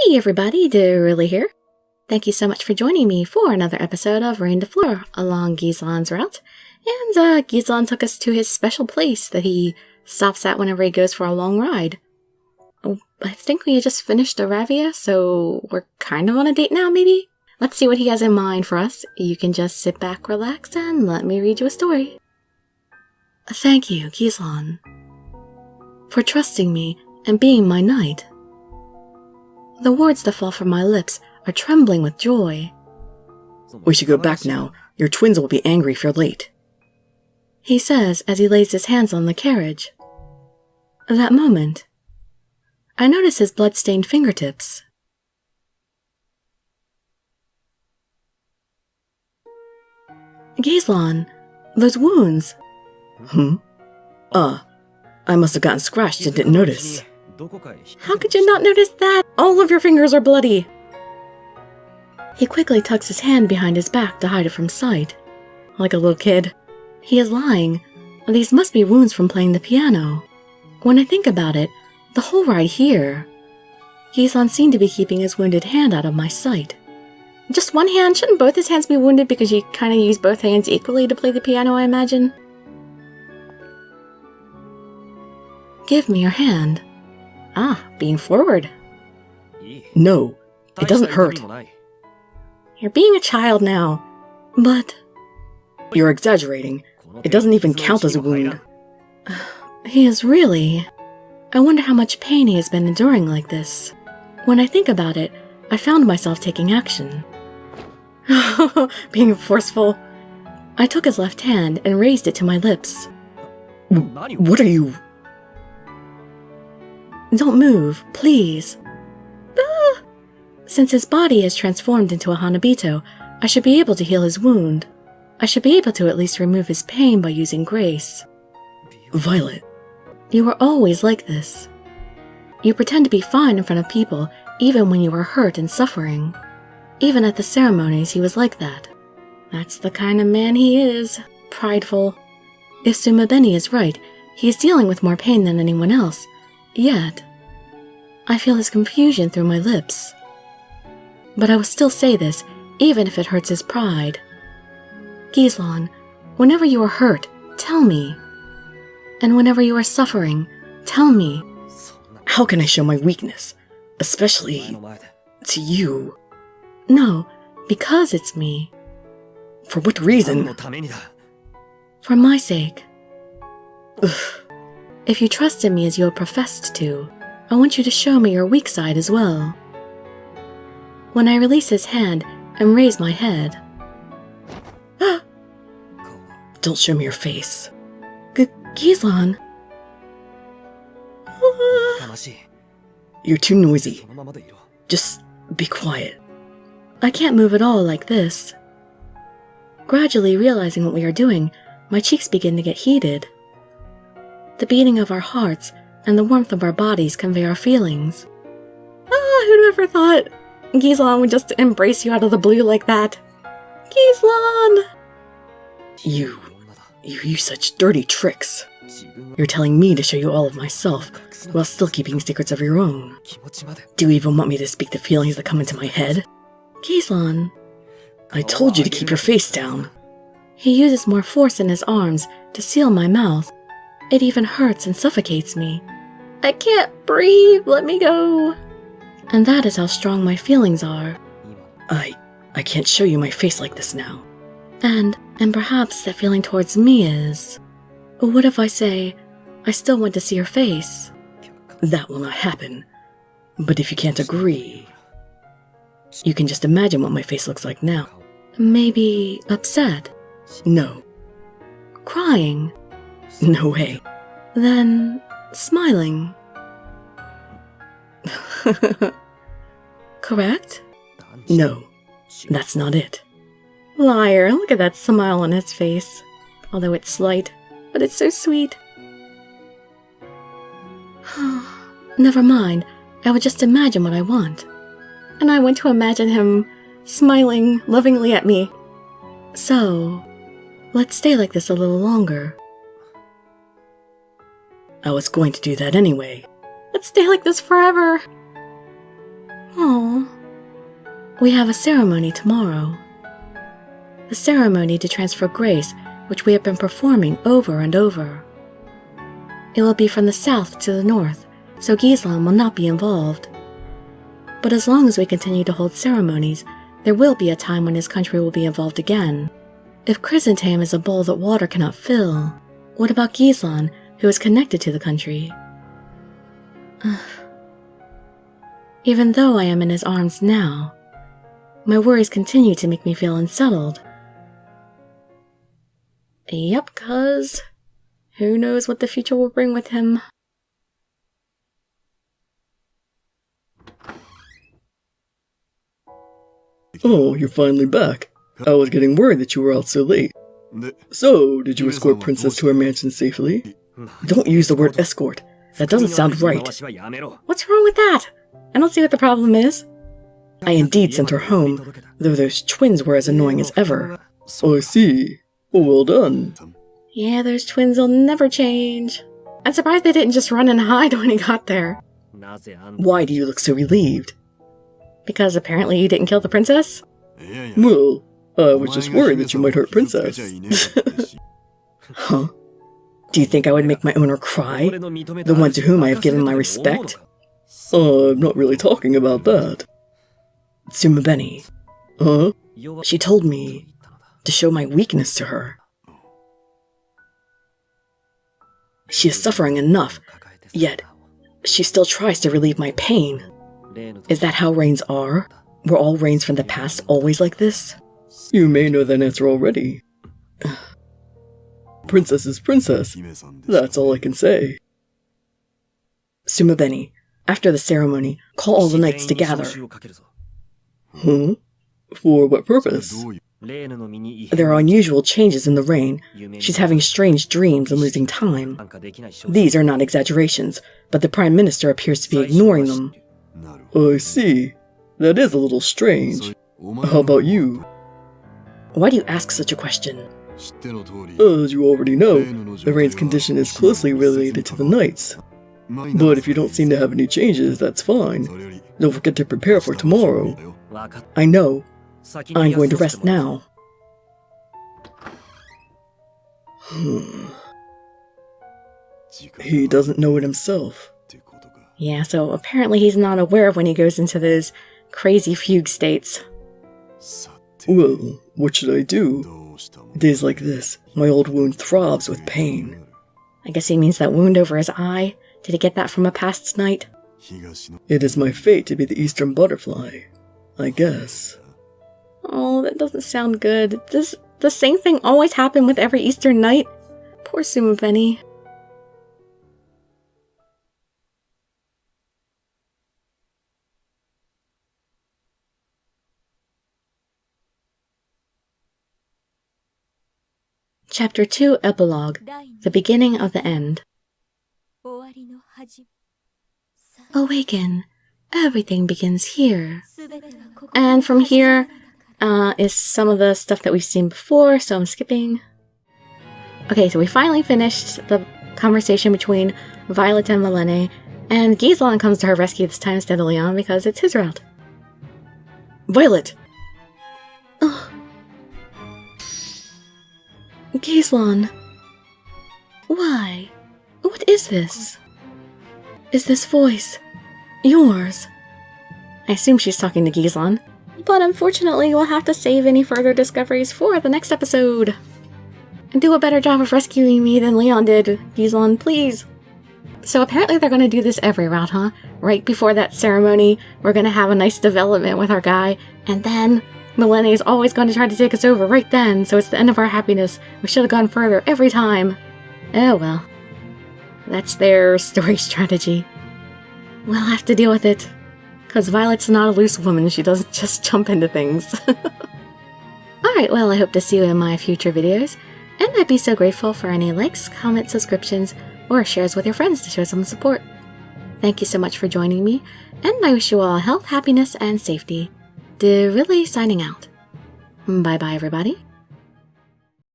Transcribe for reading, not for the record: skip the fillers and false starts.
Hey everybody, Dirili here. Thank you so much for joining me for another episode of Reine Des Fleurs along Ghislain's route. And Ghislain took us to his special place that he stops at whenever he goes for a long ride. Oh, I think we just finished a ravia, so we're kind of on a date now, maybe? Let's see what he has in mind for us. You can just sit back, relax, and let me read you a story. Thank you, Ghislain, for trusting me and being my knight. The words that fall from my lips are trembling with joy. We should go back now. Your twins will be angry if you're late, he says as he lays his hands on the carriage. At that moment, I notice his blood-stained fingertips. Ghislain, those wounds. I must have gotten scratched and didn't notice. How could you not notice that? All of your fingers are bloody. He quickly tucks his hand behind his back to hide it from sight. Like a little kid. He is lying. These must be wounds from playing the piano. When I think about it, the whole ride here, Ghislain seemed to be keeping his wounded hand out of my sight. Just one hand? Shouldn't both his hands be wounded because you kind of use both hands equally to play the piano, I imagine? Give me your hand. Being forward. No, it doesn't hurt. You're being a child now. But you're exaggerating. It doesn't even count as a wound. He is really... I wonder how much pain he has been enduring like this. When I think about it, I found myself taking action. Being forceful. I took his left hand and raised it to my lips. What are you... Don't move, please. Since his body is transformed into a Hanabito, I should be able to heal his wound. I should be able to at least remove his pain by using grace. Violet. You are always like this. You pretend to be fine in front of people, even when you are hurt and suffering. Even at the ceremonies, he was like that. That's the kind of man he is. Prideful. If Sumabeni is right, he is dealing with more pain than anyone else. Yet, I feel his confusion through my lips. But I will still say this, even if it hurts his pride. Ghislain, whenever you are hurt, tell me. And whenever you are suffering, tell me. How can I show my weakness? Especially to you. No, because it's me. For what reason? For my sake. If you trust in me as you have professed to, I want you to show me your weak side as well. When I release his hand and raise my head... Don't show me your face. Ghislain. You're too noisy. Just be quiet. I can't move at all like this. Gradually realizing what we are doing, my cheeks begin to get heated. The beating of our hearts and the warmth of our bodies convey our feelings. Who'd ever thought Ghislain would just embrace you out of the blue like that? Ghislain! You use such dirty tricks. You're telling me to show you all of myself, while still keeping secrets of your own. Do you even want me to speak the feelings that come into my head? Ghislain. I told you to keep your face down. He uses more force in his arms to seal my mouth. It even hurts and suffocates me. I can't breathe, let me go. And that is how strong my feelings are. I can't show you my face like this now. And perhaps that feeling towards me is... What if I say, I still want to see your face? That will not happen. But if you can't agree, you can just imagine what my face looks like now. Maybe upset? No. Crying? No way. Then smiling. Correct? No, that's not it. Liar, look at that smile on his face. Although it's slight, but it's so sweet. Never mind, I would just imagine what I want. And I want to imagine him smiling lovingly at me. So, let's stay like this a little longer. I was going to do that anyway. Let's stay like this forever. Oh. We have a ceremony tomorrow. The ceremony to transfer grace, which we have been performing over and over. It will be from the south to the north, so Ghislain will not be involved. But as long as we continue to hold ceremonies, there will be a time when his country will be involved again. If Chrysantheme is a bowl that water cannot fill, what about Ghislain, who is connected to the country? Even though I am in his arms now, my worries continue to make me feel unsettled. Yep, cuz who knows what the future will bring with him. Oh, you're finally back. I was getting worried that you were out so late. So, did you escort Princess to her mansion safely? Don't use the word escort. That doesn't sound right. What's wrong with that? I don't see what the problem is. I indeed sent her home, though those twins were as annoying as ever. Oh, I see. Well done. Yeah, those twins will never change. I'm surprised they didn't just run and hide when he got there. Why do you look so relieved? Because apparently you didn't kill the princess? Well, I was just worried that you might hurt Princess. Huh? Do you think I would make my owner cry? The one to whom I have given my respect? I'm not really talking about that. Tsumabeni. Huh? She told me to show my weakness to her. She is suffering enough, yet she still tries to relieve my pain. Is that how rains are? Were all rains from the past always like this? You may know that answer already. Princess is princess. That's all I can say. Tsumabeni, after the ceremony, call all the knights to gather. Huh? For what purpose? There are unusual changes in the reign. She's having strange dreams and losing time. These are not exaggerations, but the Prime Minister appears to be ignoring them. I see. That is a little strange. How about you? Why do you ask such a question? As you already know, the reign's condition is closely related to the knights. But if you don't seem to have any changes, that's fine. Don't forget to prepare for tomorrow. I know. I'm going to rest now. He doesn't know it himself. Yeah, so apparently he's not aware of when he goes into those crazy fugue states. Well, what should I do? Days like this, my old wound throbs with pain. I guess he means that wound over his eye. Did he get that from a past night? It is my fate to be the Eastern Butterfly, I guess. Oh, that doesn't sound good. Does the same thing always happen with every Eastern night? Poor Tsumabeni. Chapter 2, Epilogue, The Beginning of the End. Awaken. Everything begins here. And from here is some of the stuff that we've seen before, so I'm skipping. Okay, so we finally finished the conversation between Violet and Milene, and Ghislain comes to her rescue this time instead of Leon because it's his route. Violet! Ghislain. Why? What is this? Is this voice yours? I assume she's talking to Ghislain, but unfortunately we'll have to save any further discoveries for the next episode. And do a better job of rescuing me than Leon did, Ghislain, please. So apparently they're going to do this every route, huh? Right before that ceremony, we're going to have a nice development with our guy, and then Milene is always going to try to take us over right then, so it's the end of our happiness. We should have gone further every time. Oh well. That's their story strategy. We'll have to deal with it. Because Violet's not a loose woman, she doesn't just jump into things. Alright, well I hope to see you in my future videos, and I'd be so grateful for any likes, comments, subscriptions, or shares with your friends to show some support. Thank you so much for joining me, and I wish you all health, happiness, and safety. Dirili signing out. Bye bye everybody.